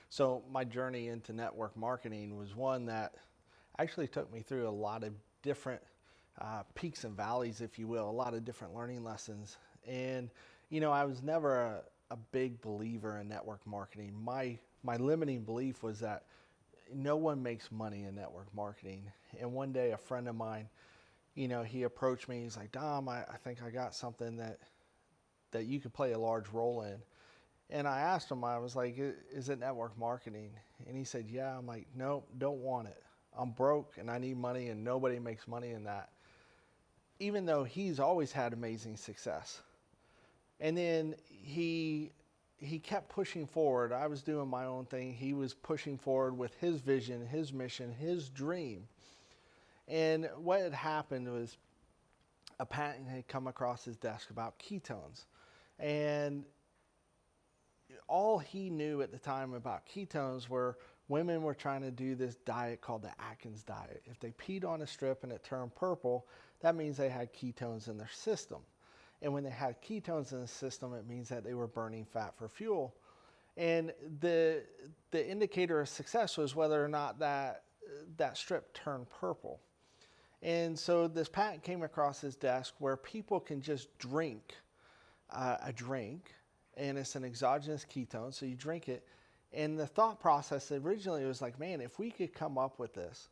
So my journey into network marketing was one that actually took me through a lot of different peaks and valleys, if you will, a lot of different learning lessons. And I was never a big believer in network marketing. My limiting belief was that no one makes money in network marketing. And one day, a friend of mine, he approached me. He's like, Dom, I think I got something that you could play a large role in. And I asked him, I was like, is it network marketing? And he said, yeah. I'm like, nope, don't want it. I'm broke and I need money and nobody makes money in that. Even though he's always had amazing success. And then he kept pushing forward. I was doing my own thing. He was pushing forward with his vision, his mission, his dream. And what had happened was a patent had come across his desk about ketones. And all he knew at the time about ketones were women were trying to do this diet called the Atkins diet. If they peed on a strip and it turned purple, that means they had ketones in their system. And when they had ketones in the system, it means that they were burning fat for fuel. And the indicator of success was whether or not that strip turned purple. And so this patent came across his desk where people can just drink a drink, and it's an exogenous ketone, so you drink it. And the thought process originally was like, man, if we could come up with this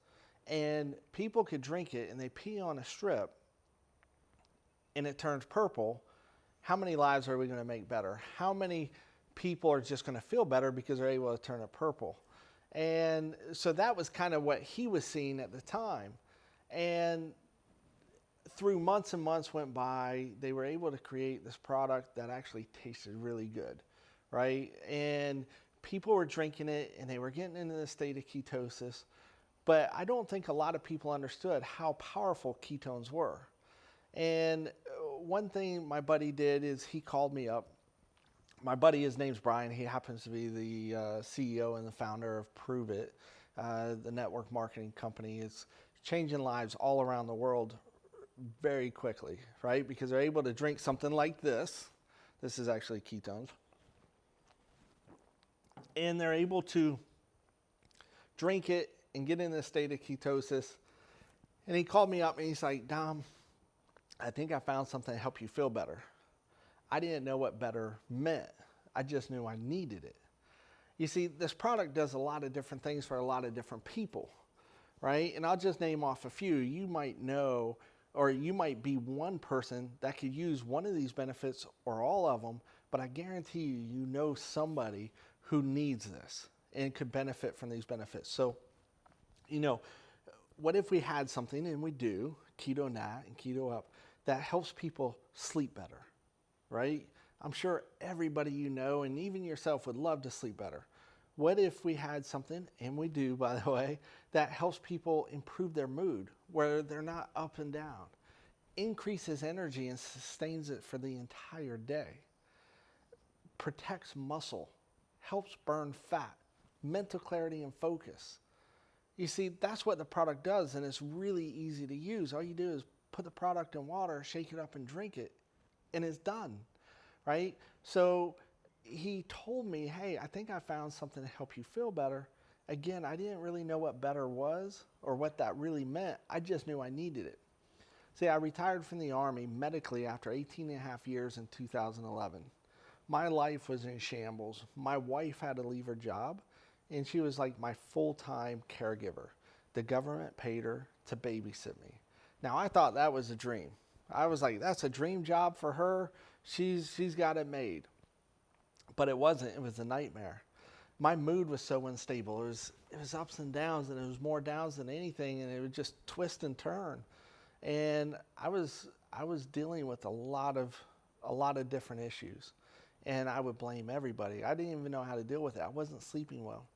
and people could drink it and they pee on a strip and it turns purple, how many lives are we going to make better? How many people are just going to feel better because they're able to turn it purple? And so that was kind of what he was seeing at the time. And through months and months went by, they were able to create this product that actually tasted really good, right? And people were drinking it and they were getting into the state of ketosis. But I don't think a lot of people understood how powerful ketones were. And one thing my buddy did is he called me up. My buddy, his name's Brian. He happens to be the CEO and the founder of Pruvit, the network marketing company. It's changing lives all around the world very quickly, right? Because they're able to drink something like this. This is actually ketones. And they're able to drink it and get in a state of ketosis. And he called me up and he's like, Dom, I think I found something to help you feel better. I didn't know what better meant. I just knew I needed it. You see, this product does a lot of different things for a lot of different people, right? And I'll just name off a few. You might know, or you might be one person that could use one of these benefits or all of them, but I guarantee you know somebody who needs this and could benefit from these benefits. So, what if we had something, and we do, keto nat and keto up, that helps people sleep better, right? I'm sure everybody you know, and even yourself, would love to sleep better. What if we had something, and we do, by the way, that helps people improve their mood, where they're not up and down, increases energy and sustains it for the entire day, protects muscle, helps burn fat, mental clarity and focus. You see, that's what the product does, and it's really easy to use. All you do is put the product in water, shake it up and drink it, and it's done, right? So he told me, hey, I think I found something to help you feel better. Again, I didn't really know what better was or what that really meant. I just knew I needed it. See, I retired from the Army medically after 18 and a half years in 2011. My life was in shambles. My wife had to leave her job, and she was like my full-time caregiver. The government paid her to babysit me. Now, I thought that was a dream. I was like, that's a dream job for her. She's got it made. But it wasn't. It was a nightmare. My mood was so unstable. It was ups and downs, and it was more downs than anything, and it would just twist and turn. And I was dealing with a lot of different issues, and I would blame everybody. I didn't even know how to deal with it. I wasn't sleeping well.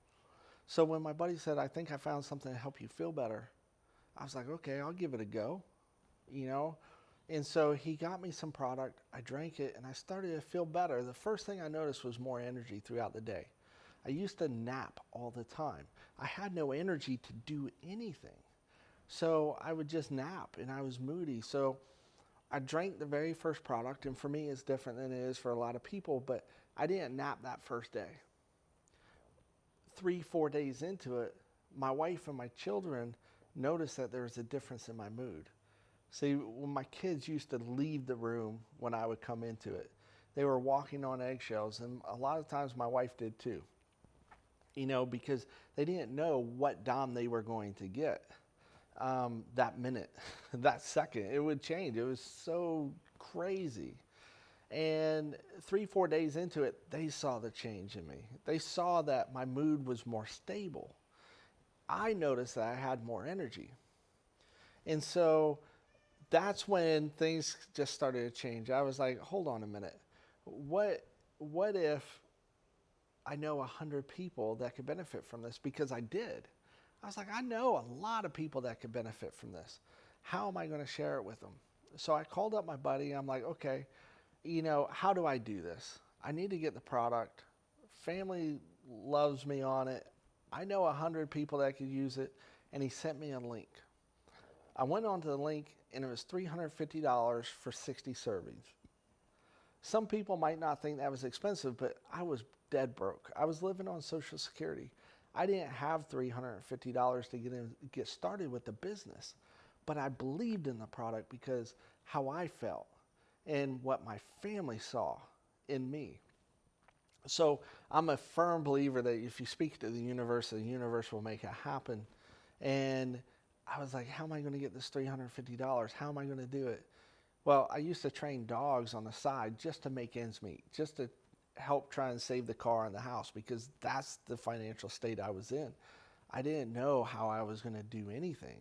So when my buddy said, I think I found something to help you feel better, I was like, okay, I'll give it a go, And so he got me some product. I drank it, and I started to feel better. The first thing I noticed was more energy throughout the day. I used to nap all the time. I had no energy to do anything. So I would just nap, and I was moody. So I drank the very first product, and for me, it's different than it is for a lot of people, but I didn't nap that first day. 3-4 days into it, my wife and my children noticed that there was a difference in my mood. See, when my kids used to leave the room when I would come into it, they were walking on eggshells, and a lot of times my wife did too, because they didn't know what Dom they were going to get that minute, that second. It would change. It was so crazy. And 3-4 days into it, they saw the change in me. They saw that my mood was more stable. I noticed that I had more energy. And so that's when things just started to change. I was like, hold on a minute. What if I know 100 people that could benefit from this? Because I did. I was like, I know a lot of people that could benefit from this. How am I going to share it with them? So I called up my buddy. I'm like, okay, how do I do this? I need to get the product. Family loves me on it. I know 100 people that could use it. And he sent me a link. I went onto the link, and it was $350 for 60 servings. Some people might not think that was expensive, but I was dead broke. I was living on Social Security. I didn't have $350 to get started with the business, but I believed in the product because how I felt and what my family saw in me. So I'm a firm believer that if you speak to the universe will make it happen. And I was like, how am I going to get this $350? How am I going to do it? Well, I used to train dogs on the side just to make ends meet, just to help try and save the car and the house, because that's the financial state I was in. I didn't know how I was going to do anything.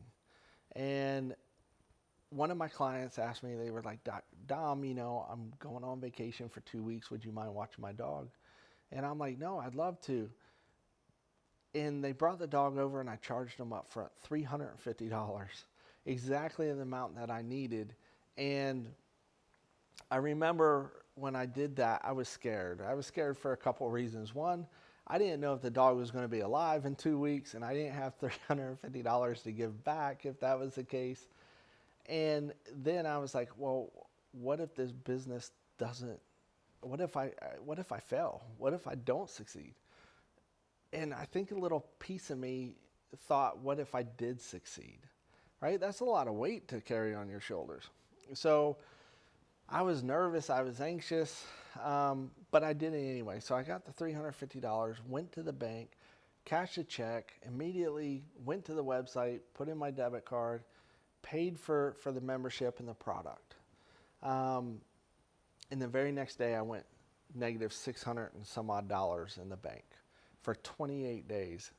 And one of my clients asked me, they were like, Dom, I'm going on vacation for 2 weeks. Would you mind watching my dog? And I'm like, no, I'd love to. And they brought the dog over, and I charged them up front $350, exactly the amount that I needed. And I remember when I did that, I was scared. I was scared for a couple of reasons. One, I didn't know if the dog was going to be alive in 2 weeks, and I didn't have $350 to give back if that was the case. And then I was like, well, what if this business doesn't, what if I fail? What if I don't succeed? And I think a little piece of me thought, what if I did succeed? Right? That's a lot of weight to carry on your shoulders. So I was nervous, I was anxious, but I did it anyway. So I got the $350, went to the bank, cashed a check, immediately went to the website, put in my debit card, paid for the membership and the product. And the very next day I went negative $600 and some odd in the bank for 28 days.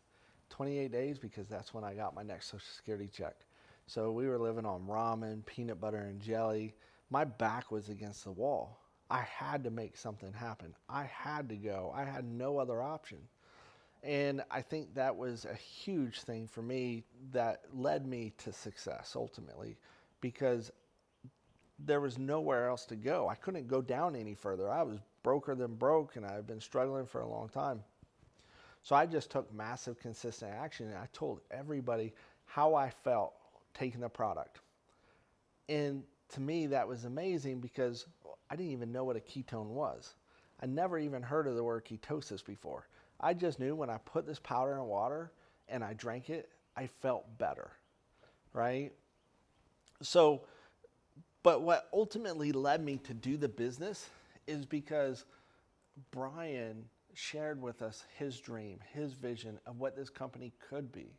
28 days because that's when I got my next Social Security check. So we were living on ramen, peanut butter, and jelly. My back was against the wall. I had to make something happen. I had to go. I had no other option. And I think that was a huge thing for me that led me to success ultimately, because there was nowhere else to go. I couldn't go down any further. I was broker than broke, and I've been struggling for a long time. So I just took massive, consistent action, and I told everybody how I felt taking the product. And to me, that was amazing because I didn't even know what a ketone was. I never even heard of the word ketosis before. I just knew when I put this powder in water and I drank it, I felt better, right? So, but what ultimately led me to do the business is because Brian shared with us his dream, his vision of what this company could be.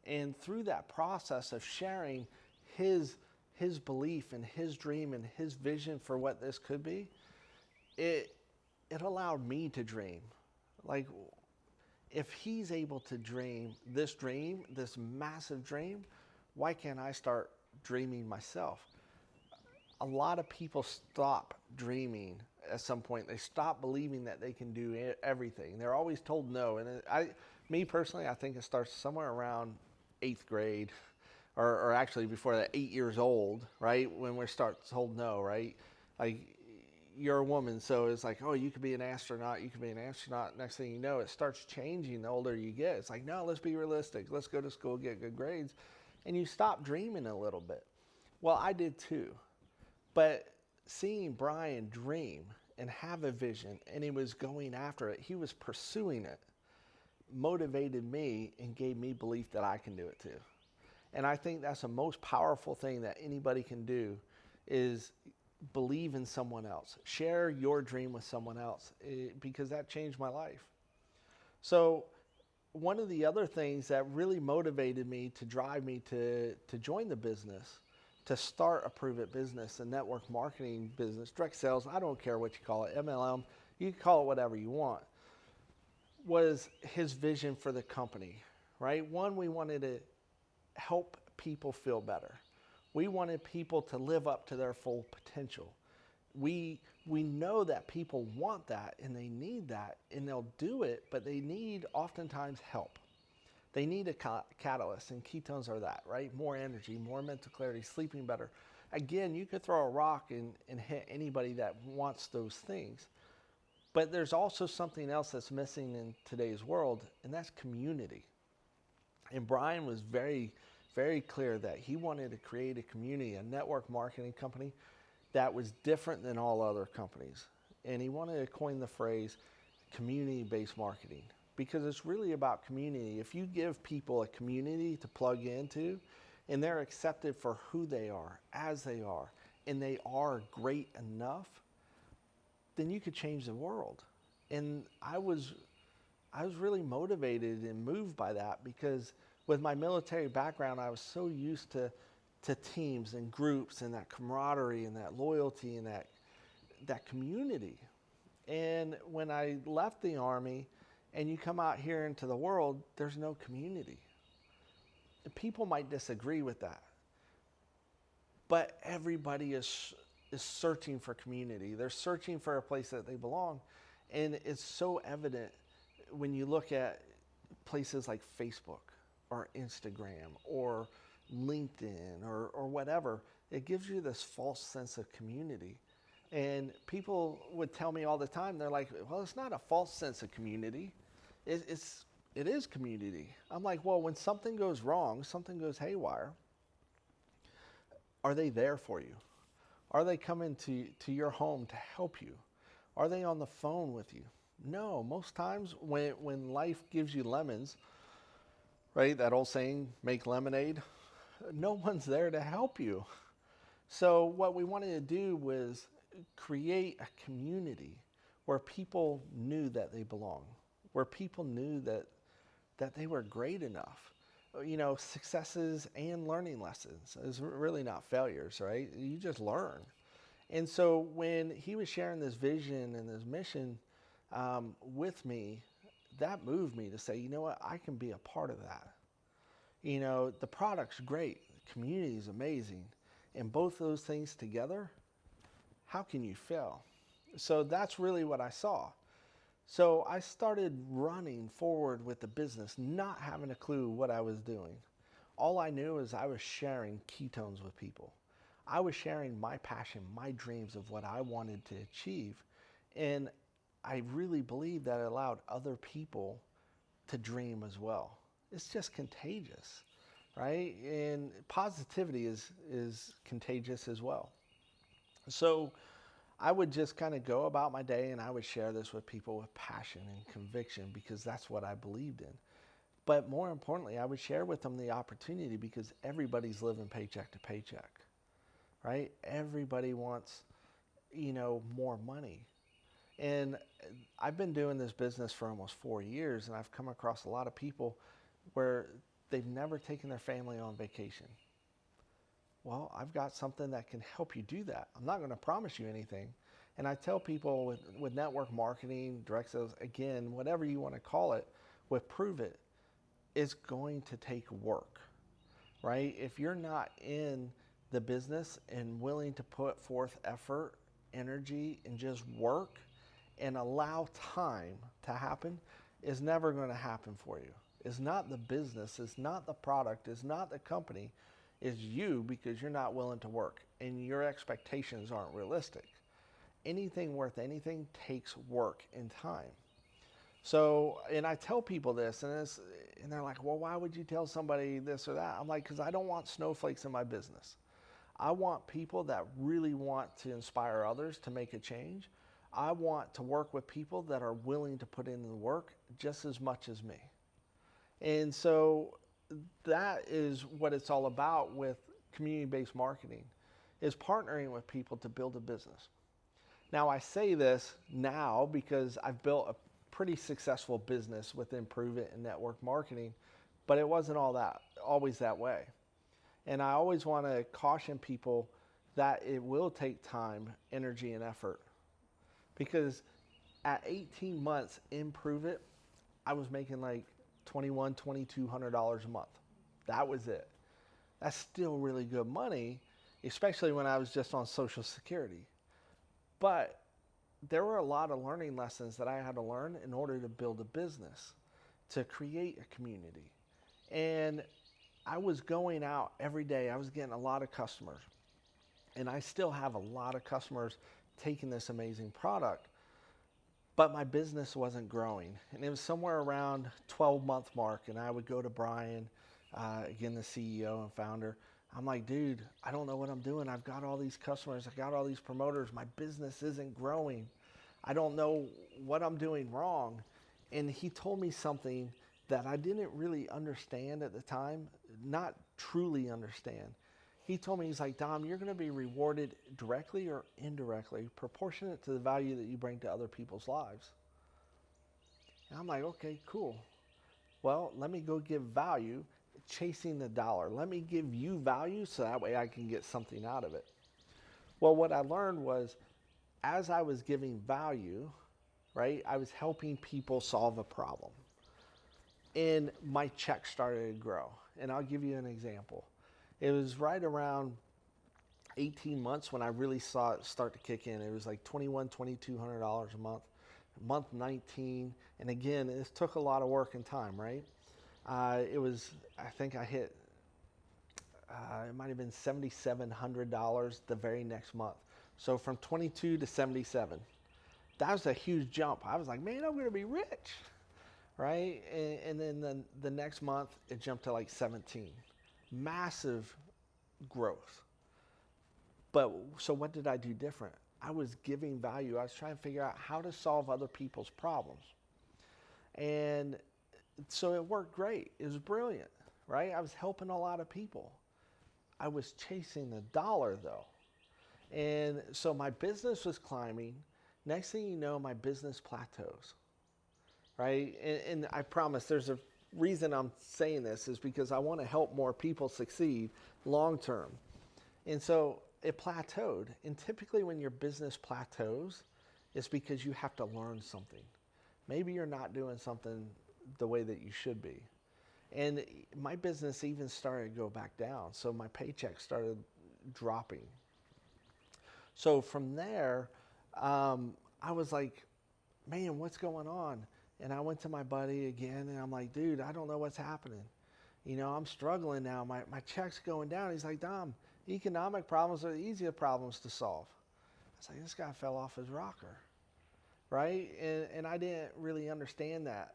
And through that process of sharing his belief and his dream and his vision for what this could be, it allowed me to dream. Like, if he's able to dream, this massive dream, why can't I start dreaming myself? A lot of people stop dreaming at some point. They stop believing that they can do everything. They're always told no. And me personally, I think it starts somewhere around 8th grade, or actually before that, 8 years old, right? When we start told no, right? Like, you're a woman, so it's like, oh, you could be an astronaut, you could be an astronaut. Next thing you know, it starts changing the older you get. It's like, no, let's be realistic. Let's go to school, get good grades. And you stop dreaming a little bit. Well, I did too. But seeing Brian dream and have a vision, and he was going after it, he was pursuing it, motivated me and gave me belief that I can do it too. And I think that's the most powerful thing that anybody can do is believe in someone else. Share your dream with someone else, because that changed my life. So one of the other things that really motivated me to drive me to join the business, to start a Pruvit business, a network marketing business, direct sales, I don't care what you call it, MLM, you can call it whatever you want, was his vision for the company, right? One, we wanted to help people feel better. We wanted people to live up to their full potential. We know that people want that and they need that and they'll do it, but they need oftentimes help. They need a catalyst, and ketones are that, right? More energy, more mental clarity, sleeping better. Again, you could throw a rock and hit anybody that wants those things. But there's also something else that's missing in today's world, and that's community. And Brian was very, very clear that he wanted to create a community, a network marketing company that was different than all other companies. And he wanted to coin the phrase community-based marketing, because it's really about community. If you give people a community to plug into and they're accepted for who they are, as they are, and they are great enough, then you could change the world. And I was really motivated and moved by that, because with my military background, I was so used to teams and groups and that camaraderie and that loyalty and that community. And when I left the Army and you come out here into the world, there's no community. People might disagree with that, but everybody is searching for community. They're searching for a place that they belong. And it's so evident when you look at places like Facebook or Instagram or LinkedIn or whatever. It gives you this false sense of community. And people would tell me all the time, they're like, well, it's not a false sense of community. It is community. I'm like, well, when something goes wrong, something goes haywire, are they there for you? Are they coming to your home to help you? Are they on the phone with you? No, most times when life gives you lemons, right, that old saying, make lemonade, no one's there to help you. So what we wanted to do was create a community where people knew that they belong, where people knew that they were great enough. You know, successes and learning lessons is really not failures, right? You just learn. And so when he was sharing this vision and this mission with me, that moved me to say, you know what, I can be a part of that. You know, the product's great, the community is amazing, and both those things together, how can you fail? So that's really what I saw. So I started running forward with the business, not having a clue what I was doing. All I knew is I was sharing ketones with people. I was sharing my passion, my dreams of what I wanted to achieve. And I really believe that it allowed other people to dream as well. It's just contagious, right? And positivity is contagious as well. So I would just kind of go about my day and I would share this with people with passion and conviction, because that's what I believed in. But more importantly, I would share with them the opportunity, because everybody's living paycheck to paycheck, right? Everybody wants, you know, more money. And I've been doing this business for almost 4 years, and I've come across a lot of people where they've never taken their family on vacation. Well, I've got something that can help you do that. I'm not going to promise you anything. And I tell people with network marketing, direct sales, again, whatever you want to call it, with Pruvit, it's going to take work, right? If you're not in the business and willing to put forth effort, energy, and just work and allow time to happen, it's never going to happen for you. It's not the business, it's not the product, it's not the company, it's you, because you're not willing to work and your expectations aren't realistic. Anything worth anything takes work and time. So, and I tell people this, and they're like, well, why would you tell somebody this or that? I'm like, because I don't want snowflakes in my business. I want people that really want to inspire others to make a change. I want to work with people that are willing to put in the work just as much as me. And so that is what it's all about with community-based marketing, is partnering with people to build a business. Now, I say this now because I've built a pretty successful business within Pruvit and network marketing, but it wasn't always that way. And I always want to caution people that it will take time, energy, and effort. Because at 18 months in Pruvit, I was making like $2,200 a month. That was it. That's still really good money, especially when I was just on Social Security. But there were a lot of learning lessons that I had to learn in order to build a business, to create a community. And I was going out every day. I was getting a lot of customers. And I still have a lot of customers taking this amazing product. But my business wasn't growing. And it was somewhere around 12-month mark. And I would go to Brian, again, the CEO and founder. I'm like, dude, I don't know what I'm doing. I've got all these customers. I've got all these promoters. My business isn't growing. I don't know what I'm doing wrong. And he told me something that I didn't really understand at the time, not truly understand. He told me, he's like, Dom, you're going to be rewarded directly or indirectly, proportionate to the value that you bring to other people's lives. And I'm like, okay, cool. Well, let me go give value, chasing the dollar. Let me give you value so that way I can get something out of it. Well, what I learned was, as I was giving value, right, I was helping people solve a problem. And my check started to grow. And I'll give you an example. It was right around 18 months when I really saw it start to kick in. It was like $2,200 a month, month 19. And again, it took a lot of work and time, right? It was, I think I hit, it might have been $7,700 the very next month. So from 22 to 77. That was a huge jump. I was like, man, I'm going to be rich, right? And then the next month, it jumped to like 17. Massive growth. But so what did I do different? I was giving value. I was trying to figure out how to solve other people's problems. And so it worked great. It was brilliant, right? I was helping a lot of people. I was chasing the dollar though. And so my business was climbing. Next thing you know, my business plateaus, right? And I promise there's a reason I'm saying this is because I want to help more people succeed long term. And so it plateaued. And typically when your business plateaus, it's because you have to learn something. Maybe you're not doing something the way that you should be. And my business even started to go back down. So my paycheck started dropping. So from there, I was like, man, what's going on? And I went to my buddy again, and I'm like, dude, I don't know what's happening. You know, I'm struggling now. My check's going down. He's like, Dom, economic problems are the easiest problems to solve. I was like, this guy fell off his rocker, right? And I didn't really understand that.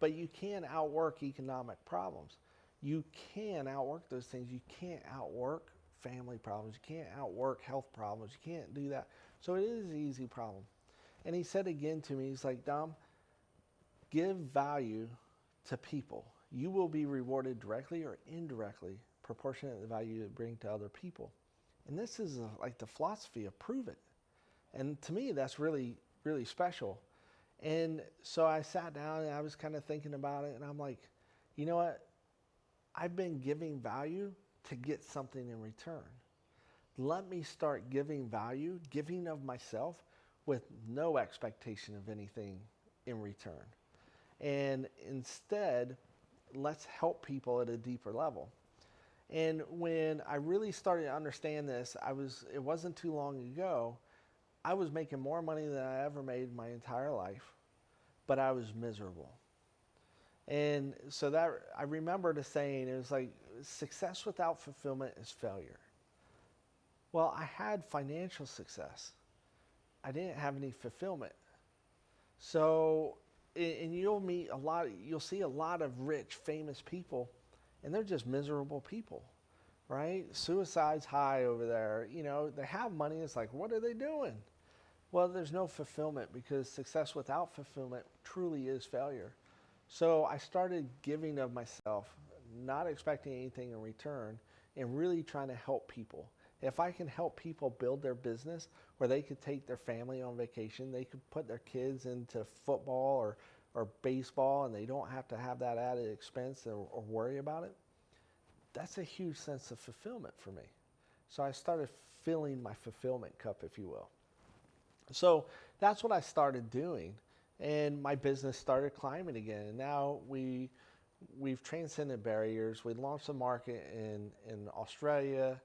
But you can outwork economic problems. You can outwork those things. You can't outwork family problems. You can't outwork health problems. You can't do that. So it is an easy problem. And he said again to me, he's like, Dom, give value to people. You will be rewarded directly or indirectly, proportionate to the value you bring to other people. And this is like the philosophy of Pruvit. And to me, that's really, really special. And so I sat down and I was kind of thinking about it. And I'm like, you know what? I've been giving value to get something in return. Let me start giving value, giving of myself with no expectation of anything in return. And instead, let's help people at a deeper level. And when I really started to understand this, it wasn't too long ago, I was making more money than I ever made in my entire life, but I was miserable. And so that, I remember the saying, it was like, success without fulfillment is failure. Well, I had financial success. I didn't have any fulfillment. So, and you'll see a lot of rich, famous people, and they're just miserable people, right? Suicide's high over there. You know, they have money. It's like, what are they doing? Well, there's no fulfillment because success without fulfillment truly is failure. So I started giving of myself, not expecting anything in return, and really trying to help people. If I can help people build their business where they could take their family on vacation, they could put their kids into football or baseball, and they don't have to have that added expense or worry about it, that's a huge sense of fulfillment for me. So I started filling my fulfillment cup, if you will. So that's what I started doing, and my business started climbing again. And now we've transcended barriers. We launched a market in Australia,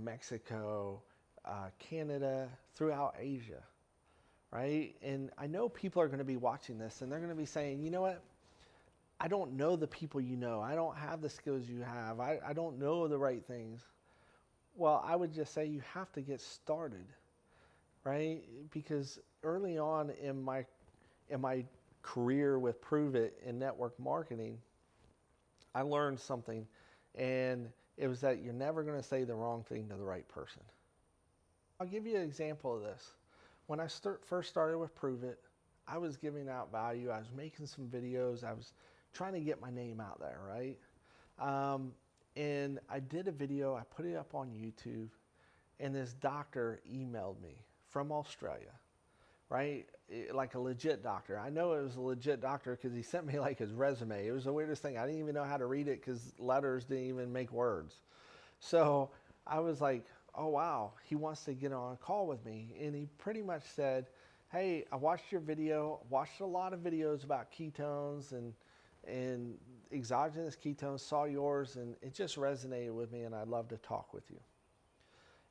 Mexico, Canada, throughout Asia, right? And I know people are going to be watching this, and they're going to be saying, you know what? I don't know the people you know. I don't have the skills you have. I don't know the right things. Well, I would just say you have to get started, right? Because early on in my career with Pruvit in network marketing, I learned something, and it was that you're never going to say the wrong thing to the right person. I'll give you an example of this. When I first started with Pruvit, I was giving out value. I was making some videos. I was trying to get my name out there, right? And I did a video. I put it up on YouTube, and this doctor emailed me from Australia, right? Like a legit doctor. I know it was a legit doctor because he sent me like his resume. It was the weirdest thing. I didn't even know how to read it because letters didn't even make words. So I was like, oh wow, he wants to get on a call with me. And he pretty much said, hey, I watched your video, watched a lot of videos about ketones and exogenous ketones, saw yours, and it just resonated with me, and I'd love to talk with you.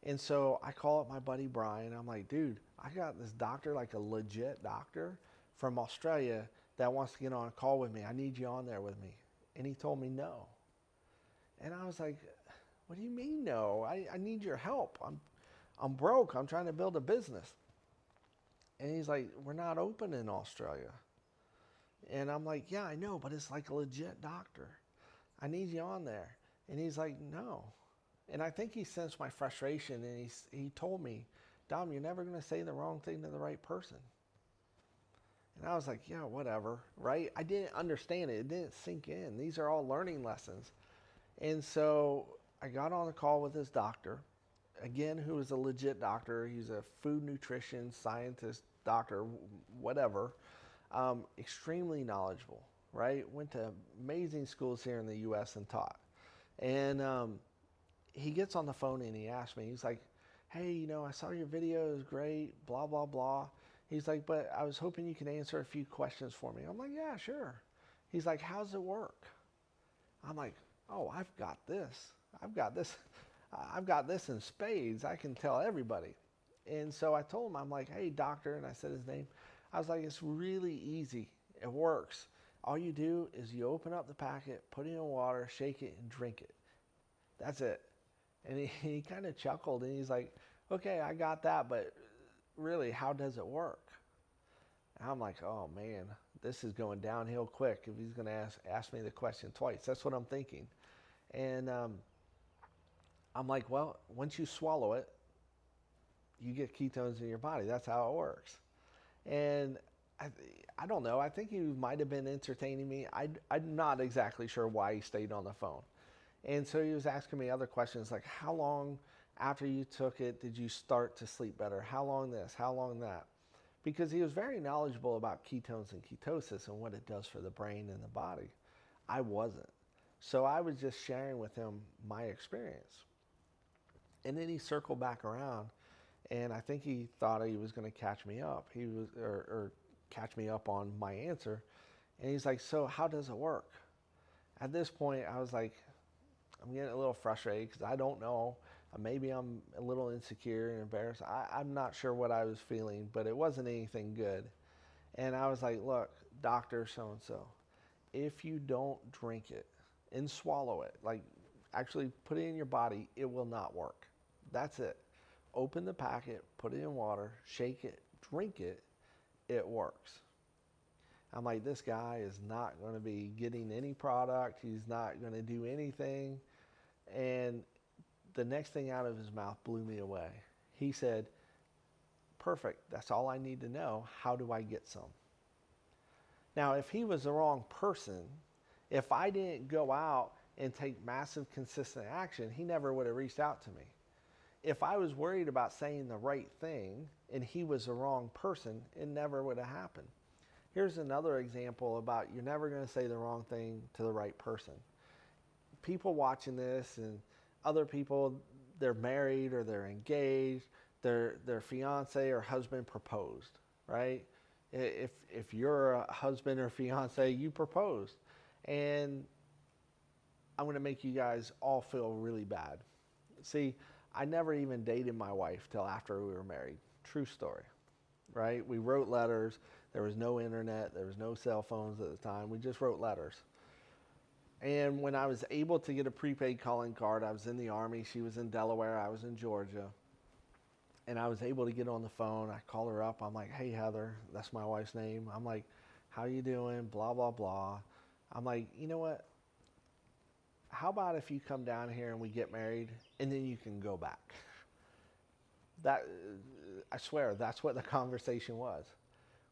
And so I call up my buddy Brian. I'm like, dude, I got this doctor, like a legit doctor from Australia that wants to get on a call with me. I need you on there with me. And he told me no. And I was like, what do you mean no? I need your help. I'm broke. I'm trying to build a business. And he's like, we're not open in Australia. And I'm like, yeah, I know, but it's like a legit doctor. I need you on there. And he's like, no. And I think he sensed my frustration, and he told me, Dom, you're never going to say the wrong thing to the right person. And I was like, yeah, whatever, right? I didn't understand it. It didn't sink in. These are all learning lessons. And so I got on a call with this doctor, again, who is a legit doctor. He's a food nutrition scientist, doctor, whatever, extremely knowledgeable, right? Went to amazing schools here in the U.S. and taught. And he gets on the phone and he asks me, he's like, hey, you know, I saw your video, it was great, blah, blah, blah. He's like, but I was hoping you could answer a few questions for me. I'm like, yeah, sure. He's like, how's it work? I'm like, oh, I've got this. I've got this in spades. I can tell everybody. And so I told him, I'm like, hey, doctor, and I said his name. I was like, it's really easy. It works. All you do is you open up the packet, put it in water, shake it, and drink it. That's it. And he kind of chuckled, and he's like, okay, I got that, but really, how does it work? And I'm like, oh, man, this is going downhill quick if he's going to ask me the question twice. That's what I'm thinking. And I'm like, well, once you swallow it, you get ketones in your body. That's how it works. And I don't know. I think he might have been entertaining me. I'm not exactly sure why he stayed on the phone. And so he was asking me other questions like, how long after you took it did you start to sleep better? How long this? How long that? Because he was very knowledgeable about ketones and ketosis and what it does for the brain and the body. I wasn't. So I was just sharing with him my experience. And then he circled back around, and I think he thought he was going to catch me up. He was, or catch me up on my answer. And he's like, so how does it work? At this point, I was like, I'm getting a little frustrated because I don't know. Maybe I'm a little insecure and embarrassed. I'm not sure what I was feeling, but it wasn't anything good. And I was like, look, doctor so-and-so, if you don't drink it and swallow it, like actually put it in your body, it will not work. That's it. Open the packet, put it in water, shake it, drink it, it works. I'm like, this guy is not going to be getting any product. He's not going to do anything. And the next thing out of his mouth blew me away. He said, perfect. That's all I need to know. How do I get some? Now, if he was the wrong person, if I didn't go out and take massive, consistent action, he never would have reached out to me. If I was worried about saying the right thing and he was the wrong person, it never would have happened. Here's another example about you're never going to say the wrong thing to the right person. People watching this and other people, they're married or they're engaged, their fiance or husband proposed, right? If you're a husband or fiance, you proposed. And I'm going to make you guys all feel really bad. See, I never even dated my wife till after we were married. True story, right? We wrote letters. There was no internet. There was no cell phones at the time. We just wrote letters. And when I was able to get a prepaid calling card, I was in the Army. She was in Delaware. I was in Georgia. And I was able to get on the phone. I call her up. I'm like, hey, Heather. That's my wife's name. I'm like, how you doing? Blah, blah, blah. I'm like, you know what? How about if you come down here and we get married and then you can go back? That, I swear, that's what the conversation was.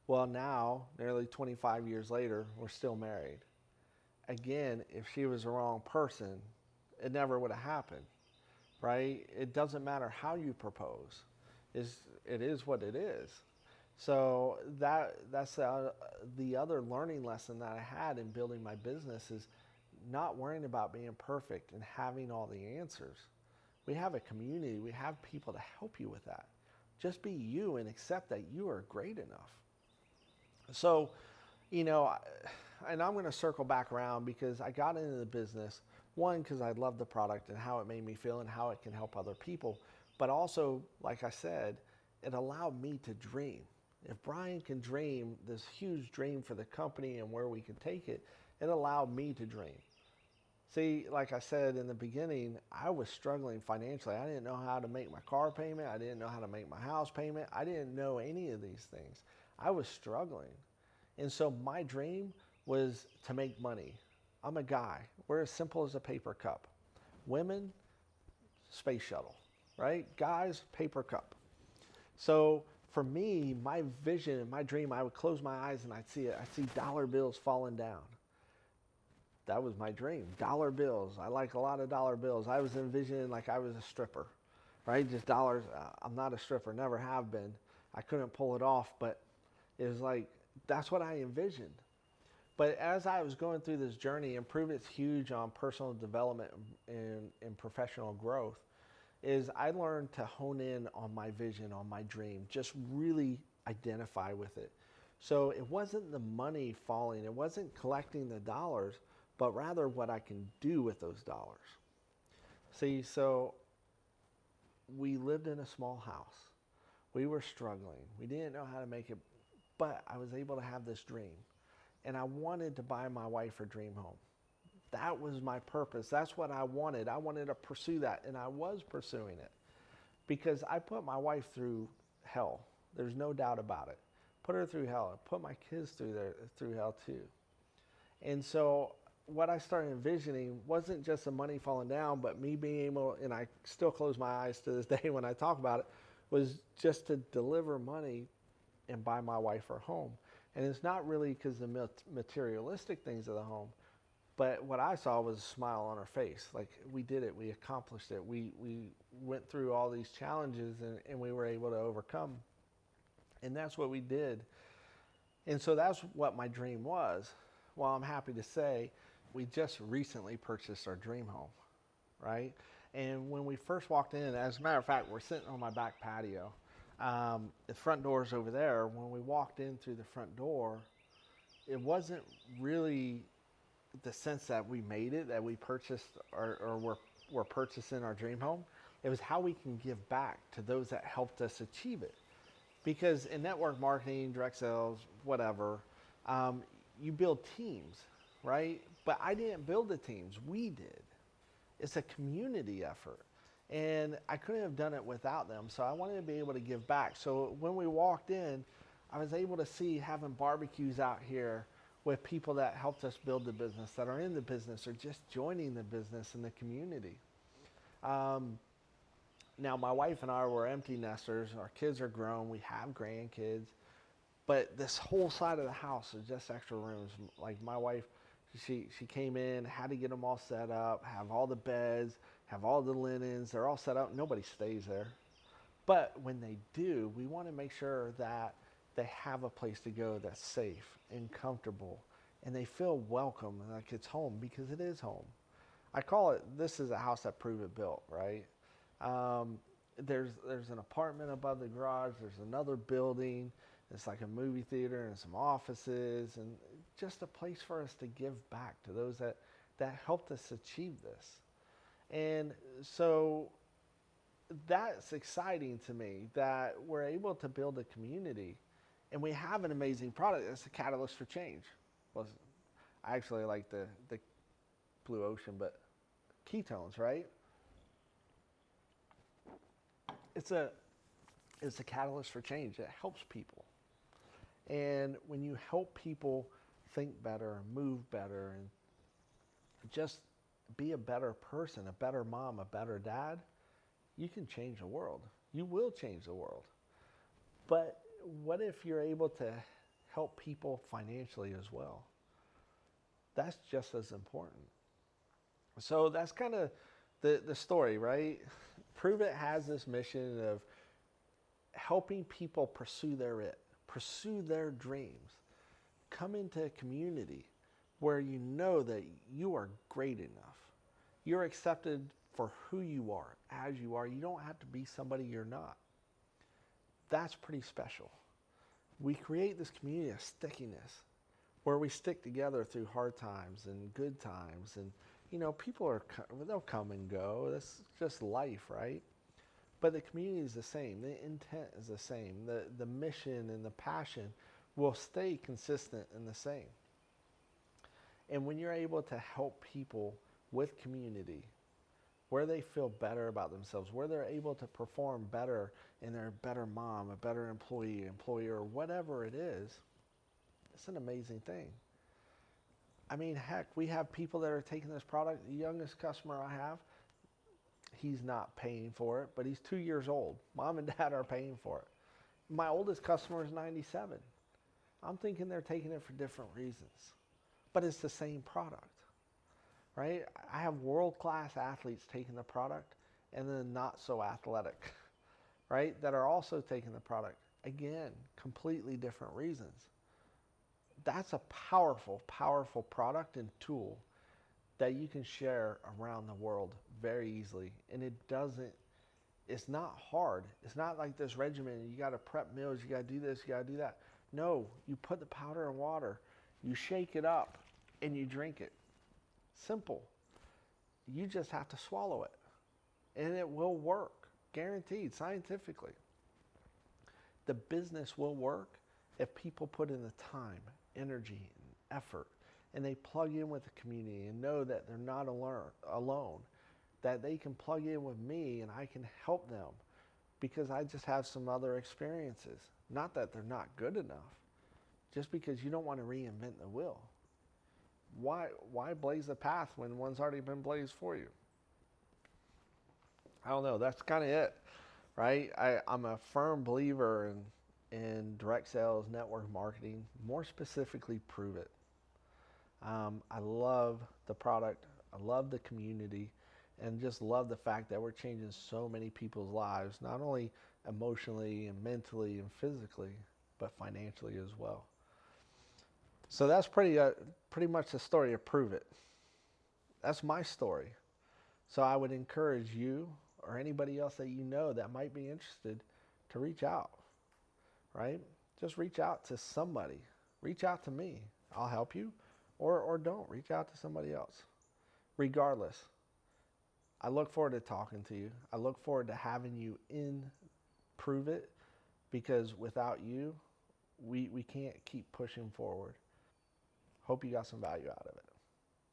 Well, now, nearly 25 years later, we're still married. Again, if she was the wrong person, it never would have happened, right? It doesn't matter how you propose. It is what it is. So that's the other learning lesson that I had in building my business is not worrying about being perfect and having all the answers. We have a community. We have people to help you with that. Just be you and accept that you are great enough. So, you know, and I'm going to circle back around because I got into the business, one, because I love the product and how it made me feel and how it can help other people. But also, like I said, it allowed me to dream. If Brian can dream this huge dream for the company and where we can take it, it allowed me to dream. See, like I said in the beginning, I was struggling financially. I didn't know how to make my car payment. I didn't know how to make my house payment. I didn't know any of these things. I was struggling. And so my dream was to make money. I'm a guy. We're as simple as a paper cup. Women, space shuttle, right? Guys, paper cup. So for me, my vision and my dream, I would close my eyes and I'd see it. I'd see dollar bills falling down. That was my dream. Dollar bills. I like a lot of dollar bills. I was envisioning like I was a stripper, right? Just dollars. I'm not a stripper, never have been. I couldn't pull it off, but it was like, that's what I envisioned. But as I was going through this journey, and Pruvit's huge on personal development and professional growth, is I learned to hone in on my vision, on my dream, just really identify with it. So it wasn't the money falling, it wasn't collecting the dollars, but rather what I can do with those dollars. See, so we lived in a small house. We were struggling. We didn't know how to make it, but I was able to have this dream. And I wanted to buy my wife her dream home. That was my purpose. That's what I wanted. I wanted to pursue that, and I was pursuing it. Because I put my wife through hell. There's no doubt about it. Put her through hell. I put my kids through hell too. And so what I started envisioning wasn't just the money falling down, but me being able, and I still close my eyes to this day when I talk about it, was just to deliver money and buy my wife her home. And it's not really because the materialistic things of the home, but what I saw was a smile on her face. Like, we did it, we accomplished it. We went through all these challenges and we were able to overcome. And that's what we did. And so that's what my dream was. Well, I'm happy to say we just recently purchased our dream home, right? And when we first walked in, as a matter of fact, we're sitting on my back patio. The front door's over there. When we walked in through the front door, it wasn't really the sense that we made it, that we purchased or we're purchasing our dream home. It was how we can give back to those that helped us achieve it. Because in network marketing, direct sales, whatever, you build teams, right? But I didn't build the teams, we did. It's a community effort. And I couldn't have done it without them. So I wanted to be able to give back. So when we walked in, I was able to see having barbecues out here with people that helped us build the business, that are in the business or just joining the business in the community. Now, my wife and I were empty nesters. Our kids are grown. We have grandkids. But this whole side of the house is just extra rooms. Like my wife, she came in, had to get them all set up, have all the beds, have all the linens. They're all set up. Nobody stays there. But when they do, we want to make sure that they have a place to go that's safe and comfortable, and they feel welcome and like it's home, because it is home. I call it, this is a house that Pruvit built, right? There's an apartment above the garage. There's another building. It's like a movie theater and some offices, and just a place for us to give back to those that helped us achieve this. And so that's exciting to me, that we're able to build a community and we have an amazing product that's a catalyst for change. Well, I actually like the blue ocean, but ketones, right? It's a catalyst for change. It helps people. And when you help people think better, move better, and just be a better person, a better mom, a better dad, you can change the world. You will change the world. But what if you're able to help people financially as well? That's just as important. So that's kind of the story, right? Pruvit has this mission of helping people pursue their dreams. Come into a community where you know that you are great enough. You're accepted for who you are, as you are. You don't have to be somebody you're not. That's pretty special. We create this community of stickiness where we stick together through hard times and good times. And, you know, people they'll come and go. That's just life, right? But the community is the same. The intent is the same. The mission and the passion will stay consistent and the same. And when you're able to help people with community, where they feel better about themselves, where they're able to perform better and they're a better mom, a better employee, employer, whatever it is, it's an amazing thing. I mean, heck, we have people that are taking this product. The youngest customer I have, he's not paying for it, but he's 2 years old. Mom and dad are paying for it. My oldest customer is 97. I'm thinking they're taking it for different reasons, but it's the same product, right? I have world-class athletes taking the product, and then not so athletic, right, that are also taking the product. Again, completely different reasons. That's a powerful, powerful product and tool that you can share around the world very easily. And it's not hard. It's not like this regimen. You got to prep meals. You got to do this. You got to do that. No, you put the powder in water, you shake it up, and you drink it. Simple. You just have to swallow it. And it will work. Guaranteed, scientifically. The business will work if people put in the time, energy, and effort, and they plug in with the community and know that they're not alone, that they can plug in with me and I can help them because I just have some other experiences. Not that they're not good enough, just because you don't want to reinvent the wheel. Why blaze the path when one's already been blazed for you? I don't know. That's kind of it, right? I'm a firm believer in direct sales, network marketing, more specifically Pruvit. I love the product. I love the community, and just love the fact that we're changing so many people's lives, not only emotionally and mentally and physically, but financially as well. So that's pretty much the story of Pruvit. That's my story. So I would encourage you or anybody else that you know that might be interested to reach out, right? Just reach out to somebody. Reach out to me. I'll help you, or don't. Reach out to somebody else. Regardless, I look forward to talking to you. I look forward to having you in Pruvit, because without you, we can't keep pushing forward. Hope you got some value out of it.